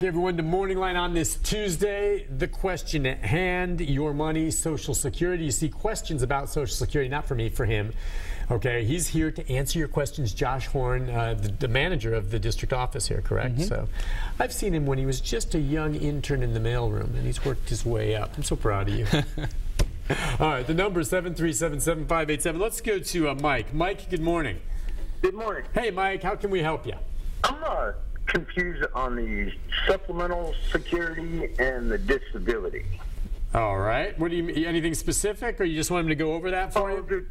Hey everyone, to MorningLine on this Tuesday. The question at hand, your money, Social Security. You see questions about Social Security, not for me, for him. Okay, he's here to answer your questions. Josh Horn, the manager of the district office here, correct? So I've seen him when he was just a young intern in the mailroom, and he's worked his way up. I'm so proud of you. All right, the number is 737-7587. Let's go to Mike. Mike, good morning. Good morning. Hey, Mike, how can we help you? I'm confused on the supplemental security and the disability. All right. What do you? Anything specific, or you just want him to go over that for you?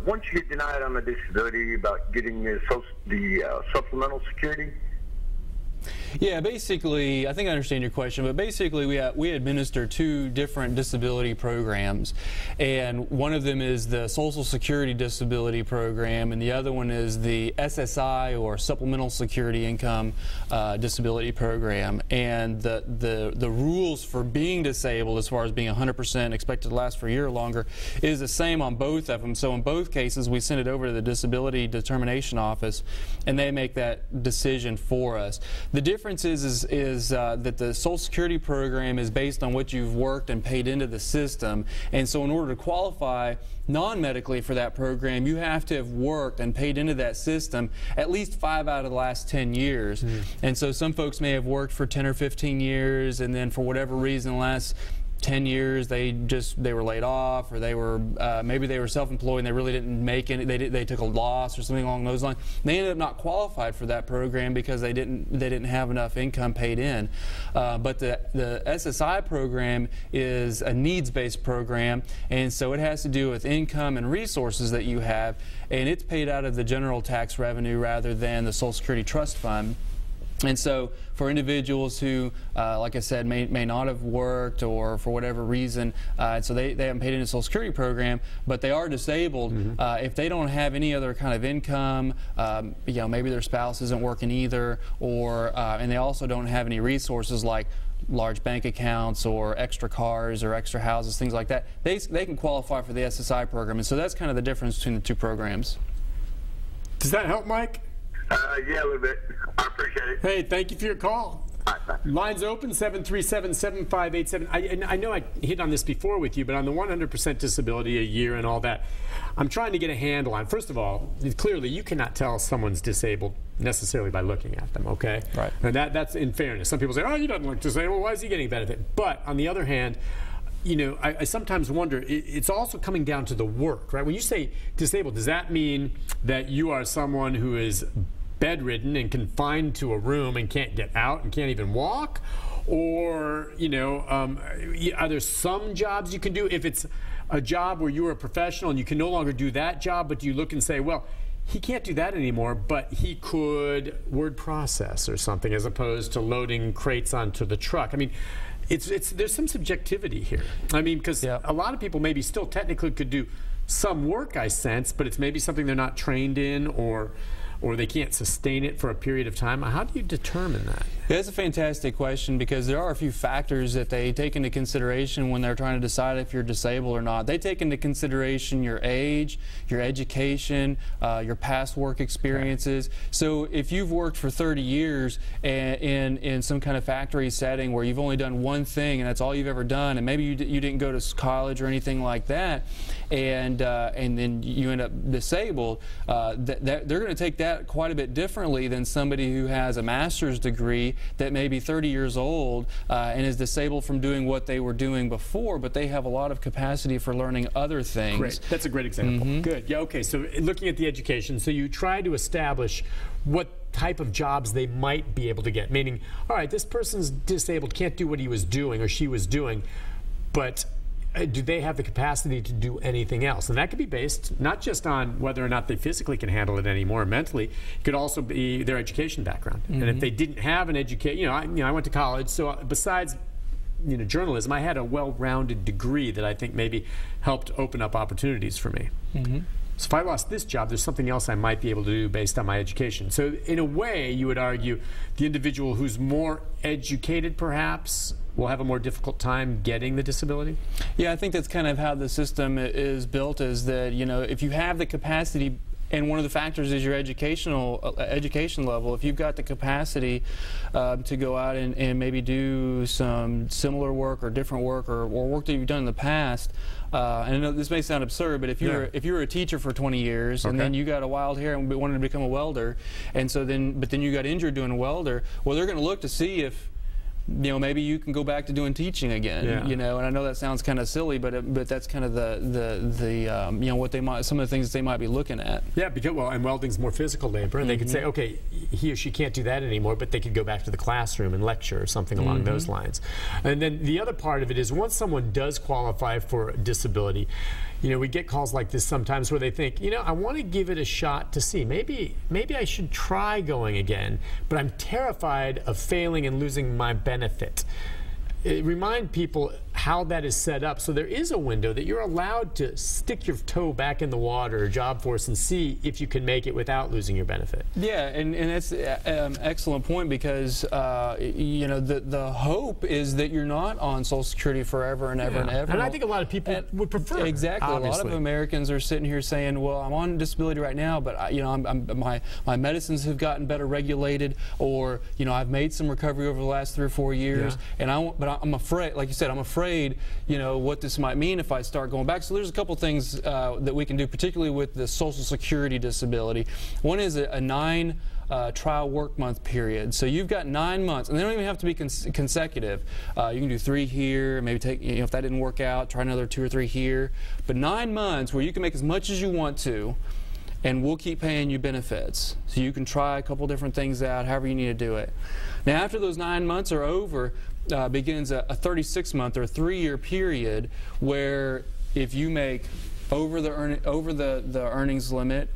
Once you get denied on the disability, about getting the supplemental security. Yeah, basically, I think I understand your question, but basically we administer two different disability programs, and one of them is the Social Security Disability Program, and the other one is the SSI, or Supplemental Security Income Disability Program. And the rules for being disabled, as far as being 100% expected to last for a year or longer, is the same on both of them. So in both cases, we send it over to the Disability Determination Office, and they make that decision for us. The difference is that the Social Security program is based on what you've worked and paid into the system, and so in order to qualify non-medically for that program, you have to have worked and paid into that system at least 5 out of the last 10 years. And so some folks may have worked for 10 or 15 years, and then for whatever reason the last 10 years they were laid off, or they were maybe they were self-employed and they really didn't make any, they took a loss or something along those lines. They ended up not qualified for that program because they didn't have enough income paid in. But the SSI program is a needs-based program, and so it has to do with income and resources that you have, and it's paid out of the general tax revenue rather than the Social Security Trust Fund. And so for individuals who, like I said, may not have worked, or for whatever reason, so they haven't paid into the Social Security program, but they are disabled, if they don't have any other kind of income, you know, maybe their spouse isn't working either, or and they also don't have any resources like large bank accounts or extra cars or extra houses, things like that, they can qualify for the SSI program. And so that's kind of the difference between the two programs. Does that help, Mike? Yeah, a little bit. I appreciate it. Hey, thank you for your call. Lines open, 737-7587. I know I hit on this before with you, but on the 100% disability a year and all that, I'm trying to get a handle on. First of all, clearly you cannot tell someone's disabled necessarily by looking at them, okay? Right. And that's in fairness. Some people say, oh, he doesn't look disabled. Why is he getting benefit? But on the other hand, you know, I sometimes wonder, it's also coming down to the work, right? When you say disabled, does that mean that you are someone who is bedridden and confined to a room and can't get out and can't even walk? Or, you know, are there some jobs you can do? If it's a job where you're a professional and you can no longer do that job, but do you look and say, well, he can't do that anymore, but he could word process or something, as opposed to loading crates onto the truck? I mean, there's some subjectivity here. I mean, because a lot of people maybe still technically could do some work, I sense, but it's maybe something they're not trained in, or they can't sustain it for a period of time. How do you determine that? Yeah, that's a fantastic question, because there are a few factors that they take into consideration when they're trying to decide if you're disabled or not. They take into consideration your age, your education, your past work experiences. Right. So if you've worked for 30 years in some kind of factory setting where you've only done one thing and that's all you've ever done, and maybe you didn't go to college or anything like that, and then you end up disabled, they're going to take that quite a bit differently than somebody who has a master's degree that may be 30 years old and is disabled from doing what they were doing before, but they have a lot of capacity for learning other things. Great. That's a great example. Good. Yeah, okay, so looking at the education, so you try to establish what type of jobs they might be able to get, meaning, all right, this person's disabled, can't do what he was doing or she was doing, but do they have the capacity to do anything else? And that could be based not just on whether or not they physically can handle it anymore, mentally. It could also be their education background. And if they didn't have an education, I went to college, so besides journalism, I had a well-rounded degree that I think maybe helped open up opportunities for me. So if I lost this job, there's something else I might be able to do based on my education. So in a way, you would argue the individual who's more educated, perhaps, will have a more difficult time getting the disability? Yeah, I think that's kind of how the system is built, is that, if you have the capacity And one of the factors is your education level. If you've got the capacity to go out and maybe do some similar work or different work or work that you've done in the past, and I know this may sound absurd, but if you're a teacher for 20 years and then you got a wild hair and wanted to become a welder, and so then you got injured doing a welder, well, they're going to look to see if maybe you can go back to doing teaching again. And I know that sounds kind of silly, but that's kind of the what they might, some of the things that they might be looking at. Yeah, because and welding's more physical labor, and they could say, okay, he or she can't do that anymore, but they could go back to the classroom and lecture or something along those lines. And then the other part of it is, once someone does qualify for disability, we get calls like this sometimes where they think, I want to give it a shot to see. Maybe I should try going again, but I'm terrified of failing and losing my benefit. Remind people how that is set up, so there is a window that you're allowed to stick your toe back in the water or job force and see if you can make it without losing your benefit. Yeah, and that's an excellent point, because the hope is that you're not on Social Security forever and ever and ever. And I think a lot of people would prefer. Exactly. Obviously. A lot of Americans are sitting here saying, well, I'm on disability right now, but my medicines have gotten better regulated, or I've made some recovery over the last 3 or 4 years, and I'm afraid, like you said, I'm afraid, what this might mean if I start going back. So there's a couple things that we can do, particularly with the Social Security disability. One is a 9 trial work month period. So you've got 9 months, and they don't even have to be consecutive. You can do 3 here, maybe take, if that didn't work out, try another 2 or 3 here. But 9 months where you can make as much as you want to, and we'll keep paying you benefits. So you can try a couple different things out, however you need to do it. Now, after those 9 months are over, begins a 36-month or 3-year period where if you make over the earnings limit,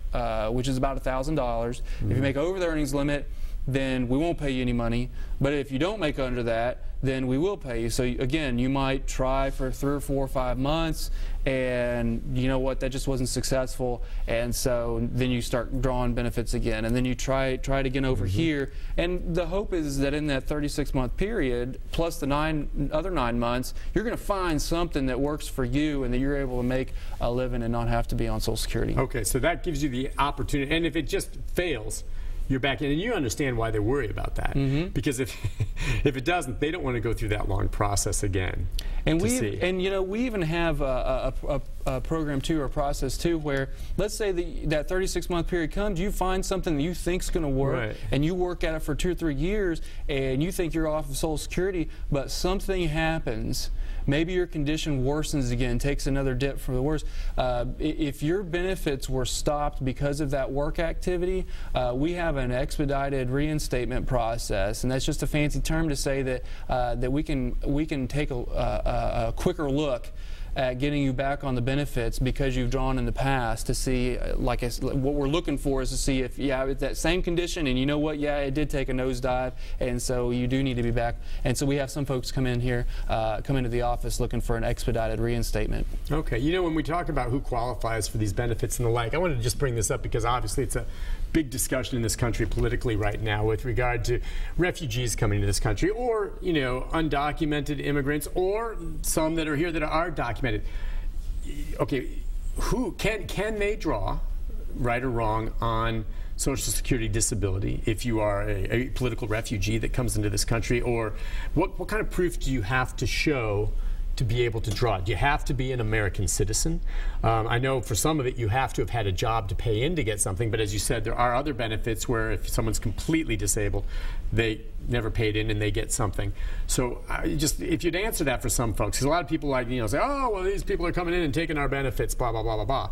which is about $1,000, if you make over the earnings limit, then we won't pay you any money. But if you don't make under that, then we will pay you. So again, you might try for 3 or 4 or 5 months, and you know what, that just wasn't successful, and so then you start drawing benefits again, and then you try it again over here. And the hope is that in that 36-month period, plus the other 9 months, you're going to find something that works for you and that you're able to make a living and not have to be on Social Security. Okay, so that gives you the opportunity, and if it just fails, you're back in, and you understand why they worry about that. Because if it doesn't, they don't want to go through that long process again. And we even have a program too, or a process too, where let's say that 36-month period comes, you find something that you think's going to work, and you work at it for 2 or 3 years, and you think you're off of Social Security, but something happens. Maybe your condition worsens again, takes another dip for the worse. If your benefits were stopped because of that work activity, we have an expedited reinstatement process, and that's just a fancy term to say that we can take a quicker look at getting you back on the benefits because you've drawn in the past to see, what we're looking for is to see if, it's that same condition, and you know what, it did take a nosedive, and so you do need to be back. And so we have some folks come into the office looking for an expedited reinstatement. Okay, when we talk about who qualifies for these benefits and the like, I wanted to just bring this up because obviously it's a big discussion in this country politically right now with regard to refugees coming to this country, or undocumented immigrants, or some that are here that are documented. Okay, who can they draw, right or wrong, on Social Security disability if you are a political refugee that comes into this country? Or what kind of proof do you have to show to be able to draw? Do you have to be an American citizen? I know for some of it you have to have had a job to pay in to get something, but as you said, there are other benefits where if someone's completely disabled, they never paid in and they get something. So if you'd answer that for some folks, because a lot of people say, oh, well, these people are coming in and taking our benefits, blah, blah, blah, blah, blah.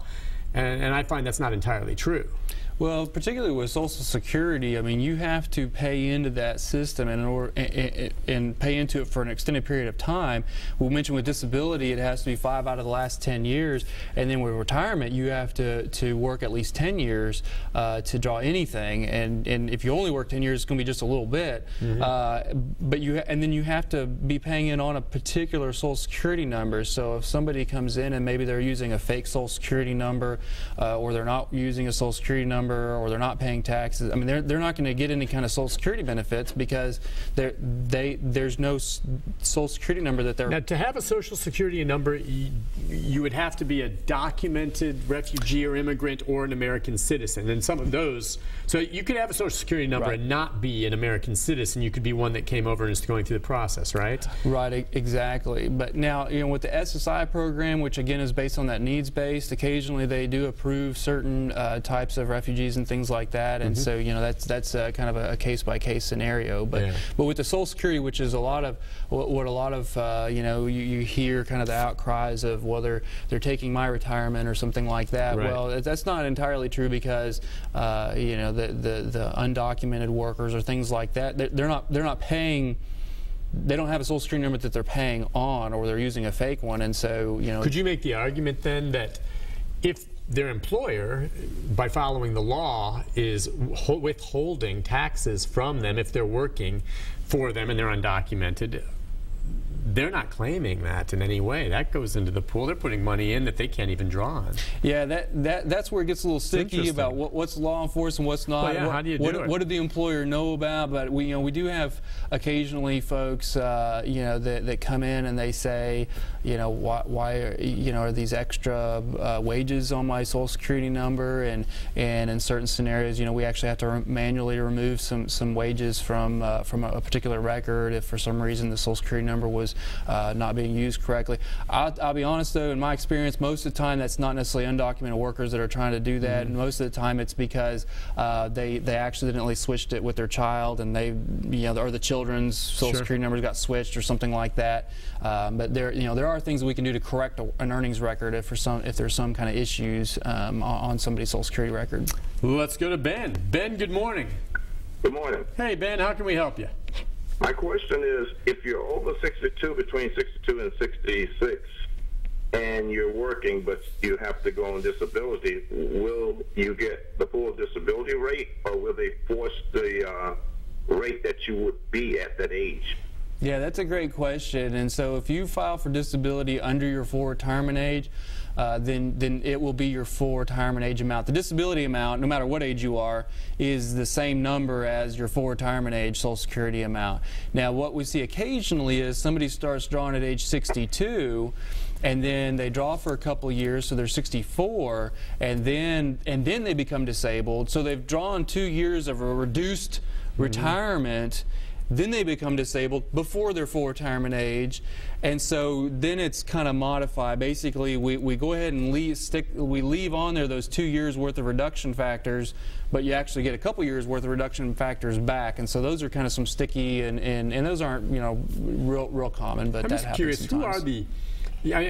And I find that's not entirely true. Well, particularly with Social Security, I mean, you have to pay into that system and pay into it for an extended period of time. We mentioned with disability, it has to be 5 out of the last 10 years, and then with retirement, you have to work at least 10 years to draw anything. And if you only work 10 years, it's going to be just a little bit. And then you have to be paying in on a particular Social Security number. So if somebody comes in and maybe they're using a fake Social Security number, or they're not using a Social Security number, number or they're not paying taxes, I mean, they're not going to get any kind of Social Security benefits because there's no Social Security number that they're... Now, to have a Social Security number, you would have to be a documented refugee or immigrant or an American citizen. And some of those, so you could have a Social Security number and not be an American citizen. You could be one that came over and is going through the process, right? Right, exactly. But now, with the SSI program, which again is based on that needs-based, occasionally they do approve certain types of refugees and things like that, and so that's kind of a case-by-case scenario. But with the Social Security, which is a lot of what a lot of you hear kind of the outcries of whether they're taking my retirement or something like that. Right. Well, that's not entirely true because the undocumented workers or things like that, they're not paying. They don't have a Social Security number that they're paying on, or they're using a fake one, and so Could you make the argument then that if their employer, by following the law, is withholding taxes from them if they're working for them and they're undocumented, they're not claiming that in any way? That goes into the pool. They're putting money in that they can't even draw on. Yeah, that's where it gets a little sticky about what's law enforced and what's not. Well, yeah, how do you do it? What did the employer know about? But we do have occasionally folks that come in and they say, why are these extra wages on my Social Security number? And in certain scenarios, we actually have to manually remove some wages from a particular record if for some reason the Social Security number was not being used correctly. I'll be honest though, in my experience, most of the time that's not necessarily undocumented workers that are trying to do that. And most of the time it's because they accidentally switched it with their child, and or the children's Social Security numbers got switched or something like that. But there are things we can do to correct an earnings record if there's some kind of issues on somebody's Social Security record. Let's go to Ben. Ben, good morning. Good morning. Hey Ben, how can we help you? My question is, if you're over 62, between 62 and 66, and you're working but you have to go on disability, will you get the full disability rate, or will they force the rate that you would be at that age? Yeah, that's a great question. And so if you file for disability under your full retirement age, then it will be your full retirement age amount. The disability amount, no matter what age you are, is the same number as your full retirement age Social Security amount. Now, what we see occasionally is somebody starts drawing at age 62, and then they draw for a couple of years, so they're 64, and then they become disabled. So they've drawn 2 years of a reduced retirement. Then they become disabled before their full retirement age, and so then it's kind of modified. Basically, we go ahead and leave on there those 2 years worth of reduction factors, but you actually get a couple years worth of reduction factors back, and so those are kind of some sticky, and those aren't real common, but I'm that just happens curious, sometimes. who are the?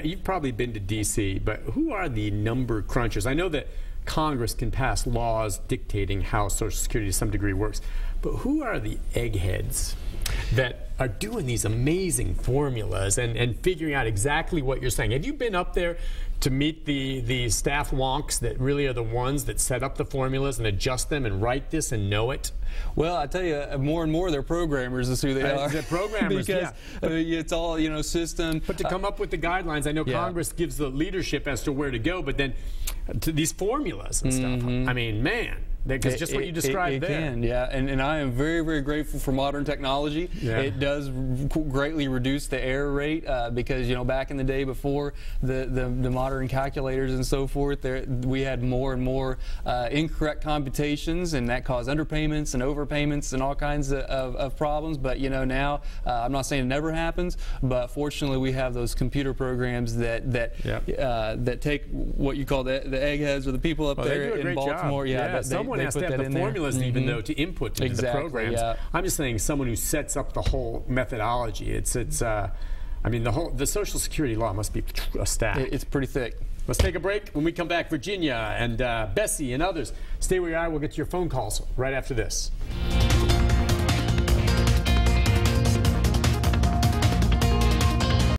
You've probably been to D.C., but who are the number crunchers? I know that Congress can pass laws dictating how Social Security to some degree works, but who are the eggheads that are doing these amazing formulas and figuring out exactly what you're saying? Have you been up there to meet the staff wonks that really are the ones that set up the formulas and adjust them and write this and know it? Well, I tell you, more and more they're programmers is who they are. They're programmers, because it's all system. But to come up with the guidelines, I know Congress gives the leadership as to where to go, but then to these formulas and stuff. I mean, man. Because just what you described there. Can, yeah, and I am very, very grateful for modern technology. Yeah. It does greatly reduce the error rate because back in the day before the modern calculators and so forth, we had more and more incorrect computations, and that caused underpayments and overpayments and all kinds of problems. But now I'm not saying it never happens, but fortunately we have those computer programs that take what you call the eggheads or the people up there in Baltimore. Job. Someone has to have the formulas even though to input into the programs. Yeah. I'm just saying someone who sets up the whole methodology. I mean, the Social Security law must be a stack. It's pretty thick. Let's take a break. When we come back, Virginia and Bessie and others, stay where you are. We'll get to your phone calls right after this.